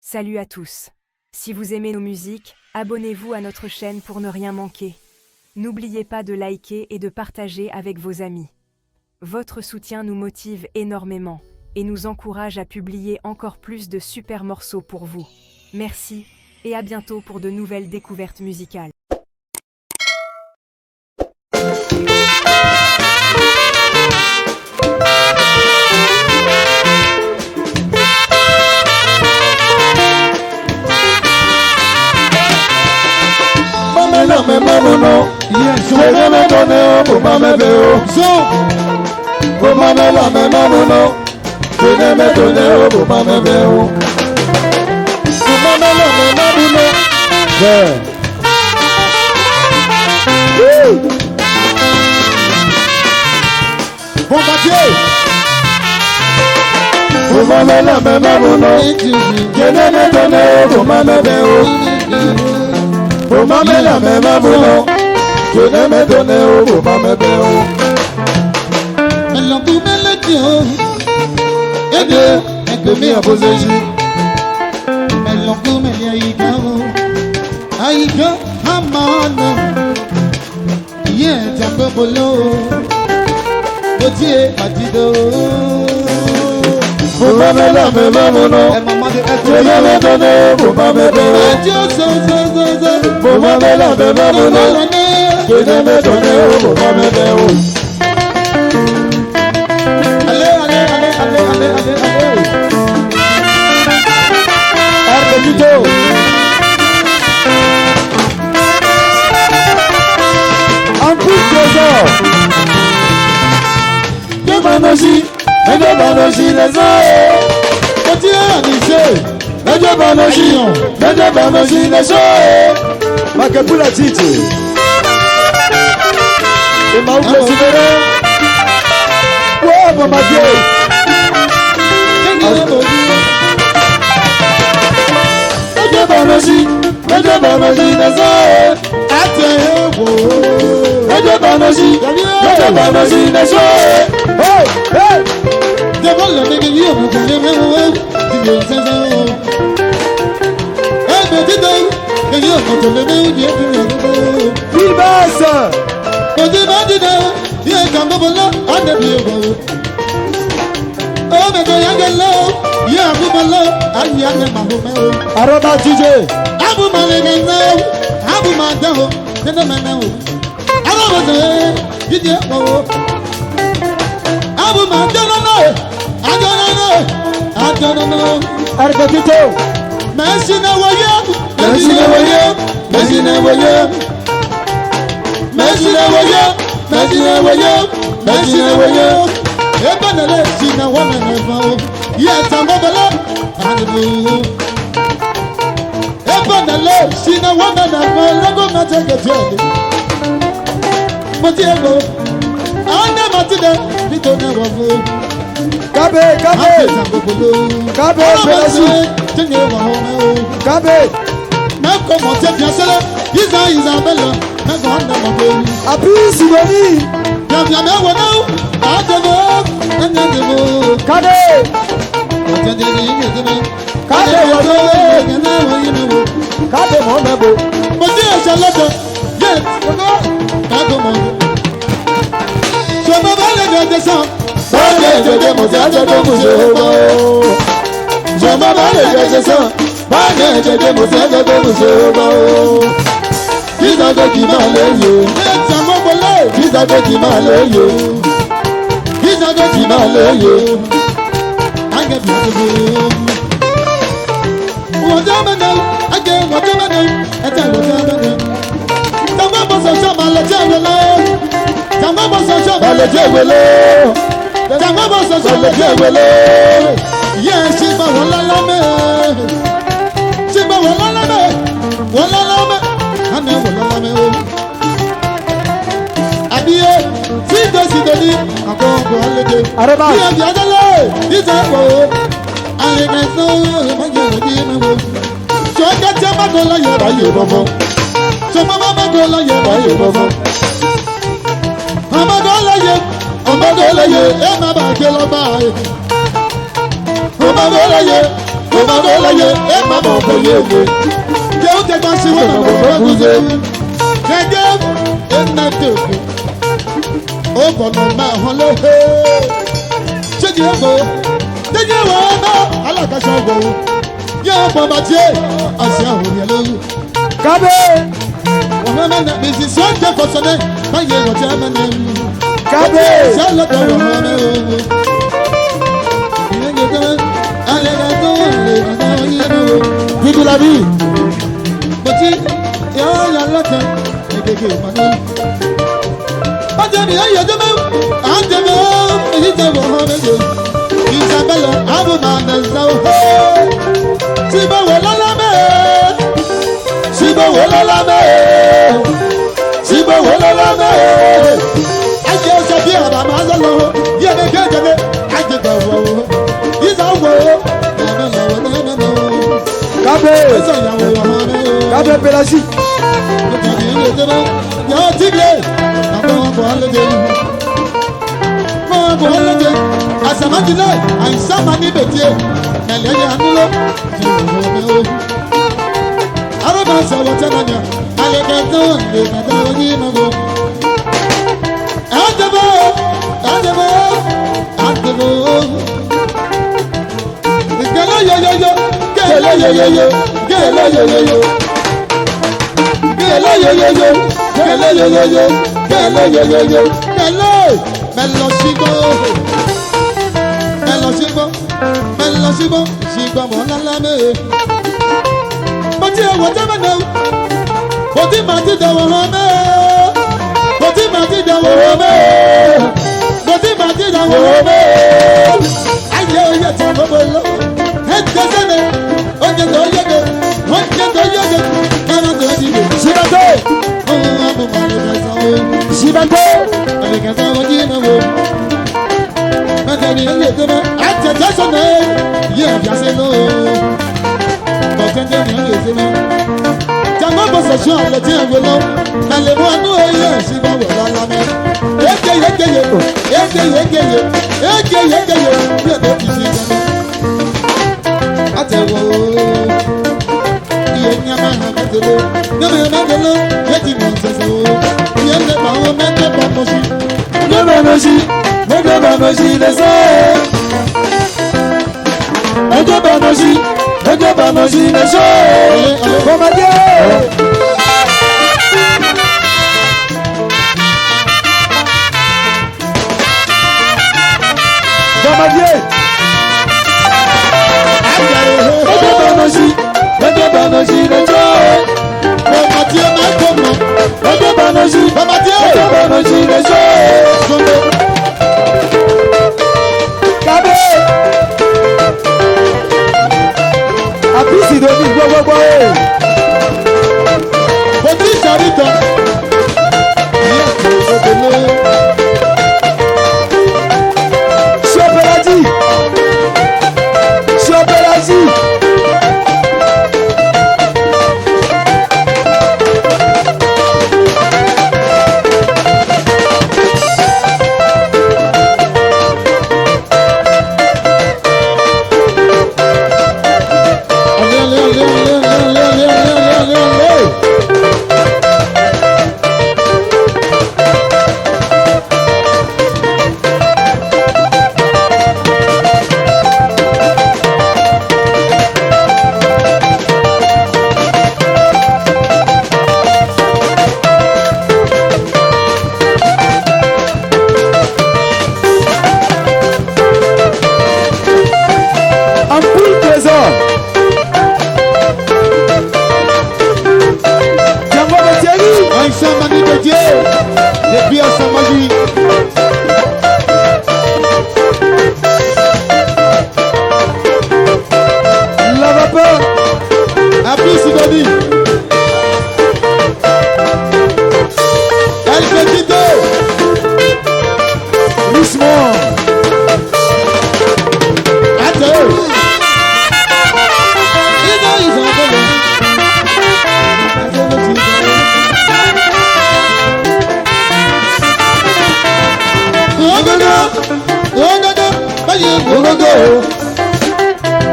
Salut à tous. Si vous aimez nos musiques, abonnez-vous à notre chaîne pour ne rien manquer. N'oubliez pas de liker et de partager avec vos amis. Votre soutien nous motive énormément et nous encourage à publier encore plus de super morceaux pour vous. Merci et à bientôt pour de nouvelles découvertes musicales. Me mamuno, je vais me donner pour ma mébéo. Pour ma mébéo, me mamuno, je vais me donner pour ma mébéo. Pour ma mébéo, me mamuno, bon papier. Pour ma mébéo, me mamuno, je vais me donner pour ma mébéo. Pour ma mère, mes mamans, je ne me donne pour ma mère. Elle l'a tout mélangé, et Dieu est que m'y a posé. Elle l'a tout mélangé, aïga, amana, y'a un peu bolo, Dieu a dit d'eau. Pour ma mère, mes mamans, je ne me donne pour ma mère. Pour ma mère, mes mamans, je ne me donne pour ma mère. Allez, allez, allez, allez, allez, allez, allez. Arpegito. En plus de ça, Devanoji, les ailes. Petit Anissé, Devanoji, les ailes. Makebula Titi. Et ma ouf le souverain. Ouais, Mama Dieu. Devanoji, les ailes. Devanoji, les ailes. Hey, hey. Devant le mec, il y a beaucoup de gens. Il basse. Araba DJ. Mama Bolaye, Mama Boye. Go take my shoe, Mama Boye. Get in that too. Open on my hollow. Check your boat. Take your one. I like a show. Yeah, Mama J. I see how you Kabe. Woman, this is so different. I hear what I'm doing. Kabe. Vive la vie. Petit, y'a l'autre. Isabella, Siba wala la me. I just a beer about Mazalo. Yeah, they get it. I get over. He's our world. Gabe Pelasi. You're tigre. I'm going for holiday. For holiday. As a man tonight, I'm somebody better. And let you handle it. I don't know what's on you. I let them know. They can do it.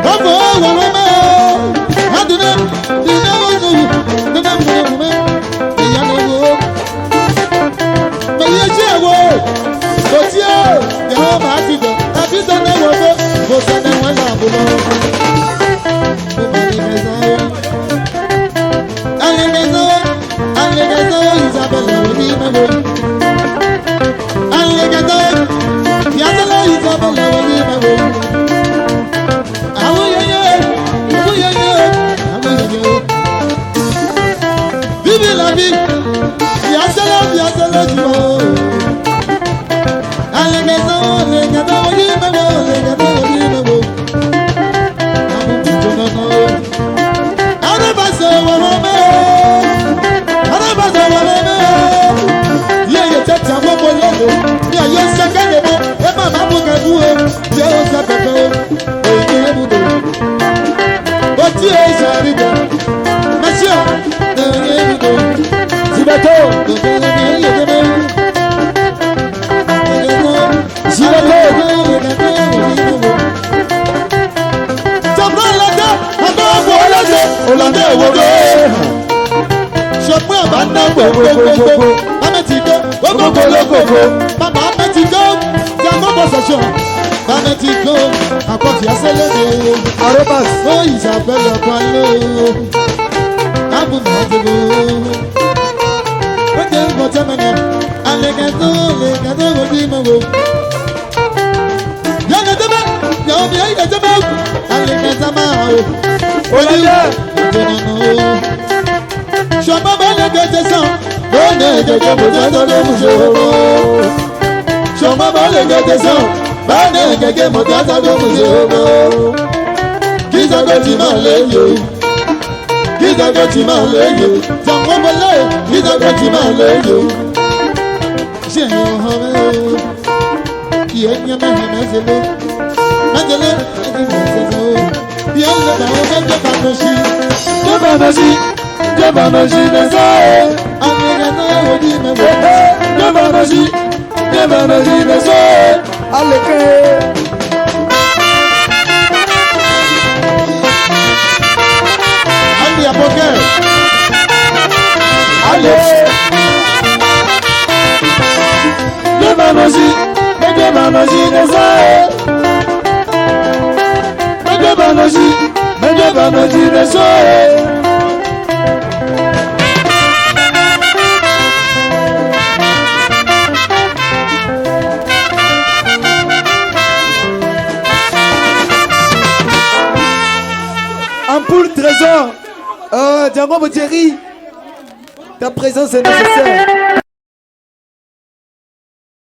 Go, go, go. vie. Viens du mot. Allez, maison, les gâteaux, les gâteaux, les gâteaux. Allez, passe, oh, il s'appelle le poileau. Allez, gâteau, dis-moi. Ampoule trésor, Django Thierry, ta présence est nécessaire.